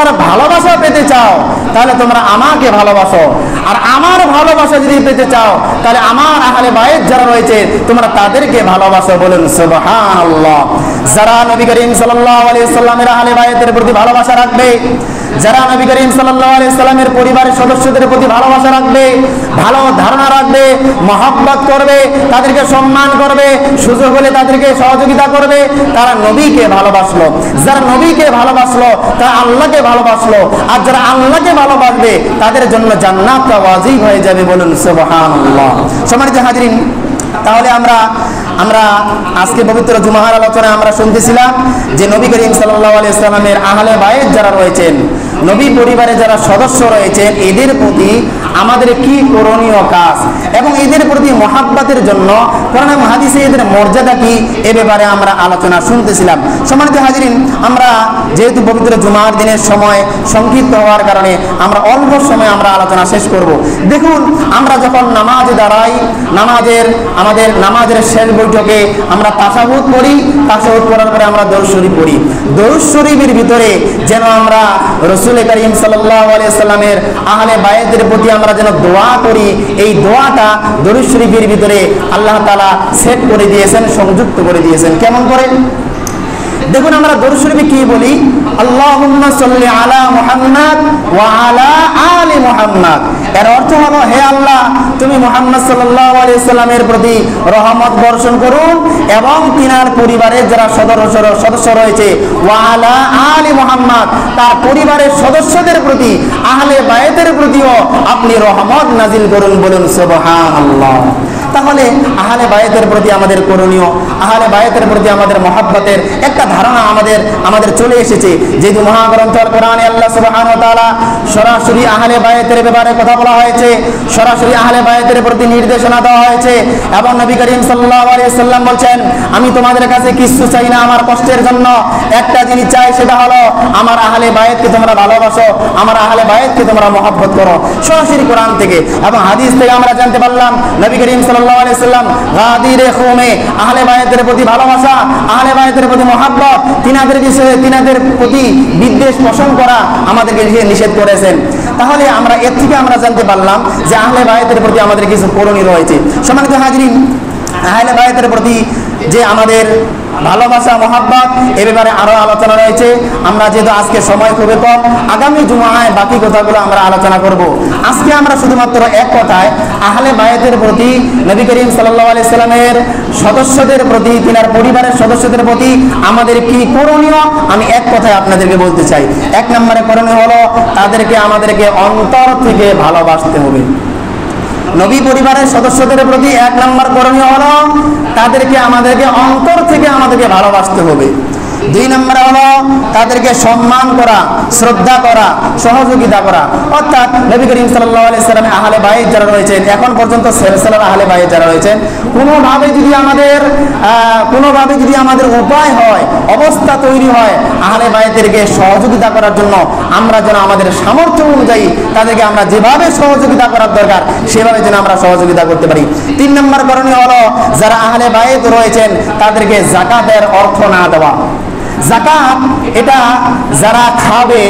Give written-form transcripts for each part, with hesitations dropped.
আমার ভালোবাসা পেতে চাও তাহলে তোমরা আমাকে ভালোবাসো, আর আমার ভালোবাসা যদি পেতে চাও তাহলে আমার আহলে বায়ত যারা রয়েছে তোমরা তাদেরকে ভালোবাসো। বলুন সুবহানাল্লাহ। যারা নবী করিম সাল্লাল্লাহু আলাইহি সাল্লামের আহলে বায়তের প্রতি ভালোবাসা রাখবে, যারা নবী করিম সাল্লাল্লাহু আলাইহি সাল্লামের পরিবারের সদস্যদের প্রতি ভালোবাসা রাখবে, ভালো ধারণা রাখবে, মহব্বত করবে, তাদেরকে সম্মান করবে, সুযোগ হলে তাদেরকে সহযোগিতা করবে, তারা নবীকে ভালোবাসলো। যারা নবীকে ভালোবাসলো তারা আল্লাহকে ভালোবাসলো, আর যারা আল্লাহকে ভালোবাসবে তাদের জন্য জান্নাত ওয়াজিব হয়ে যাবে। বলুন সুবহানাল্লাহ। সম্মানিত হাজিরিন, তাহলে আমরা আজকে পবিত্র জুমার আলোচনায় আমরা শুনতেছিলাম যে নবী করিম সাল্লাল্লাহু আলাইহি সাল্লামের আহলে বায়ত যারা রয়েছেন, নবী পরিবারে যারা সদস্য রয়েছেন, এদের প্রতি আমাদের কি করণীয় কাজ এবং এদের প্রতি মহাব্বতের জন্য কোরআন এবং হাদিসে এদের মর্যাদা কি, এ ব্যাপারে আমরা আলোচনা শুনতেছিলাম। সম্মানিত হাজিরিন, আমরা যেহেতু পবিত্র জুমার দিনের সময় সংক্ষিপ্ত হওয়ার কারণে আমরা অল্প সময় আমরা আলোচনা শেষ করব। দেখুন, আমরা যখন নামাজে দাঁড়াই, আমাদের নামাজের শেষ বৈঠকে আমরা তাশাহুদ পড়ি, তাশাহুদ পড়ার পরে আমরা দরুদ শরীফ পড়ি। দরুদ শরীফের ভিতরে যেন আমরা রাসূল করিম সাল্লাল্লাহু আলাইহি সাল্লামের আহলে বায়তের প্রতি আমরা যেন দোয়া করি, এই দোয়াটা দরুদ শরীফের ভিতরে আল্লাহ তাআলা সেট করে দিয়েছেন, সংযুক্ত করে দিয়েছেন। কেমন করে? দেখুন, আমরা দরুদ শরীফে কি বলি? আল্লাহুম্মা সাল্লি আলা মুহাম্মাদ ওয়া আলা আলি মুহাম্মাদ। এর অর্থ হলো, হে আল্লাহ, তুমি মুহাম্মদ সাল্লাল্লাহু আলাইহি সাল্লামের প্রতি রহমত বর্ষণ করুন এবং তিনার পরিবারের যারা সদস্য রয়েছে, ওয়া আলা আলি মুহাম্মাদ, তার পরিবারের সদস্যদের প্রতি, আহলে বায়তের প্রতিও আপনি রহমত নাজিল করুন। বলুন সুবহানাল্লাহ। তাহলে আহলে বায়তের প্রতি আমাদের করণীয়, আহলে বায়তের প্রতি আমাদের মহব্বতের একটা ধারণা আমাদের চলে এসেছে। যেহেতু মহাগ্রন্থ আল কোরআনে আল্লাহ সুবহানাহু ওয়া তাআলা সরাসরি আহলে বায়তের ব্যাপারে কথা বলা হয়েছে, সরাসরি আহলে বায়তের প্রতি নির্দেশনা দেওয়া হয়েছে এবং নবী করিম সাল্লাল্লাহু আলাইহি সাল্লাম বলছেন, আমি তোমাদের কাছে কিছু চাই না আমার কষ্টের জন্য, একটা জিনিস চাই, সেটা হলো আমার আহলে বায়তকে তোমরা ভালোবাসো, আমার আহলে বায়তকে তোমরা মহব্বত করো। সরাসরি কোরআন থেকে এবং হাদিস থেকে আমরা জানতে পারলাম নবী করিম সাল্লাল্লাহু আলাইহি সাল্লাম গাদিরে খুমে আহলে বায়তের প্রতি ভালোবাসা, আহলে বায়তের প্রতি মহব্বত, তিনাদের বিষয়ে তিনাদের প্রতি বিদ্বেষ পোষণ করা আমাদেরকে নিষেধ করেছেন। তাহলে আমরা এর থেকে আমরা জানতে পারলাম যে আহলে বায়তের প্রতি আমাদের কিছু করণীয় রয়েছে। সম্মানিত হাজিরিন, আহলে বায়তের প্রতি যে আমাদের ভালোবাসা মহব্বত, এ ব্যাপারে আরো আলোচনা রয়েছে। আমরা যেহেতু আজকে সময় খুবই কম, আগামী জুমায় বাকি কথাগুলো আমরা আলোচনা করব। আজকে আমরা শুধুমাত্র এক কথায় আহলে বায়তের প্রতি, নবী করিম সাল্লাল্লাহু আলাইহি সাল্লামের সদস্যদের প্রতি, তিনার পরিবারের সদস্যদের প্রতি আমাদের কি করণীয়, আমি এক কথায় আপনাদেরকে বলতে চাই। এক নম্বরে করণীয় হলো আমাদেরকে অন্তর থেকে ভালোবাসতে হবে। নবী পরিবারের সদস্যদের প্রতি এক নম্বর করণীয় হলো আমাদেরকে অন্তর থেকে আমাদেরকে ভালোবাসতে হবে। দুই নম্বর হলো তাদেরকে সম্মান করা, শ্রদ্ধা করা, সহযোগিতা করা। অর্থাৎ নবী করিম সাল্লাল্লাহু আলাইহি সাল্লামের আহলে বায়ত যারা রয়েছেন, এখন পর্যন্ত সিলসিলার আহলে বায়ত যারা রয়েছেন, কোনোভাবে যদি আমাদের উপায় হয়, অবস্থা তৈরি হয় আহলে বায়তেরকে সহযোগিতা করার জন্য, আমরা যেন আমাদের সামর্থ্য অনুযায়ী তাদেরকে আমরা যেভাবে সহযোগিতা করার দরকার সেভাবে যেন আমরা সহযোগিতা করতে পারি। তিন নম্বর করণীয় হলো যারা আহলে বায়ত রয়েছেন তাদেরকে যাকাতের অর্থ না দেওয়া। যাকাত এটা যারা খাবে,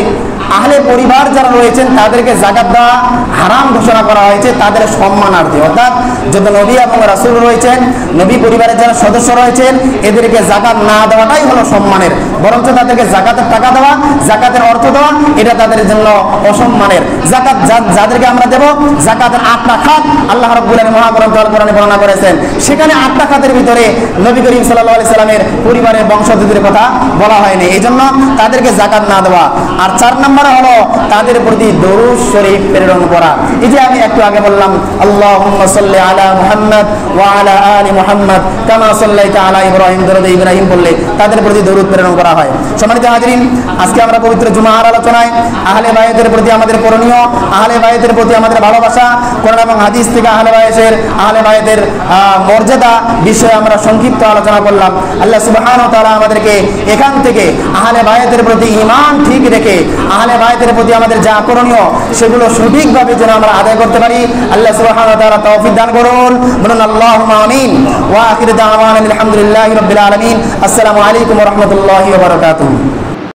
আহলে পরিবার যারা রয়েছেন তাদেরকে যাকাত দেওয়া হারাম ঘোষণা করা হয়েছে তাদের সম্মানার্থে। অর্থাৎ যত নবী এবং রাসূল রয়েছেন, নবী পরিবারের যারা সদস্য রয়েছেন, এদেরকে যাকাত না দেওয়াটাই হলো সম্মানের, বরঞ্চ তাদেরকে যাকাতের টাকা দেওয়া, যাকাতের অর্থ দেওয়া, এটা তাদের জন্য অসম্মানের। যাকাত যাদেরকে আমরা দেব, যাকাতের 8টা খাত আল্লাহ রাব্বুল আলামিন মহাগ্রন্থ আল কোরআনে বর্ণনা করেছেন। সেখানে 8টা খাতের ভিতরে নবী করিম সাল্লাল্লাহু আলাইহি সাল্লামের পরিবারের বংশধরদের কথা বলা হয়নি, এই জন্য তাদেরকে যাকাত না দেওয়া। আর 4 নম্বর হলো তাদের প্রতি দরুদ শরীফ প্রেরণ করা। এই যে আমি একটু আগে বললাম, আল্লাহুম্মা সাল্লি আলা মুহাম্মাদ ওয়া আলা আলি মুহাম্মাদ কামা সাল্লাইতা আলা ইব্রাহিম, দরুদ ইব্রাহিম বললে তাদের প্রতি দরুদ প্রেরণ করা হয়। সম্মানিত হাজিরিন, আজকে আমরা পবিত্র জুমার আলোচনায় আহলে বায়তের প্রতি আমাদের করণীয়, আহলে বায়তের প্রতি আমাদের ভালোবাসা, কোরআন এবং হাদিস থেকে আহলে বায়তের মর্যাদা বিষয়ে আমরা সংক্ষিপ্ত আলোচনা করলাম। আল্লাহ সুবহানাহু ওয়া তাআলা আমাদেরকে এখান থেকে আহলে বায়তের প্রতি ঈমান ঠিক রেখে আহলে বায়তের প্রতি আমাদের যা করণীয় সেগুলো সঠিকভাবে যেন আমরা আদায় করতে পারি, আল্লাহ সুবহানাহু ওয়া তাআলা তৌফিক দান করুন। বলুন আল্লাহুম্মা আমিন। ওয়া আখিরু দাওয়ানা আলহামদুলিল্লাহি রাব্বিল আলামিন। আসসালামু আলাইকুম ওয়া রাহমাতুল্লাহি ওয়া বারাকাতুহু।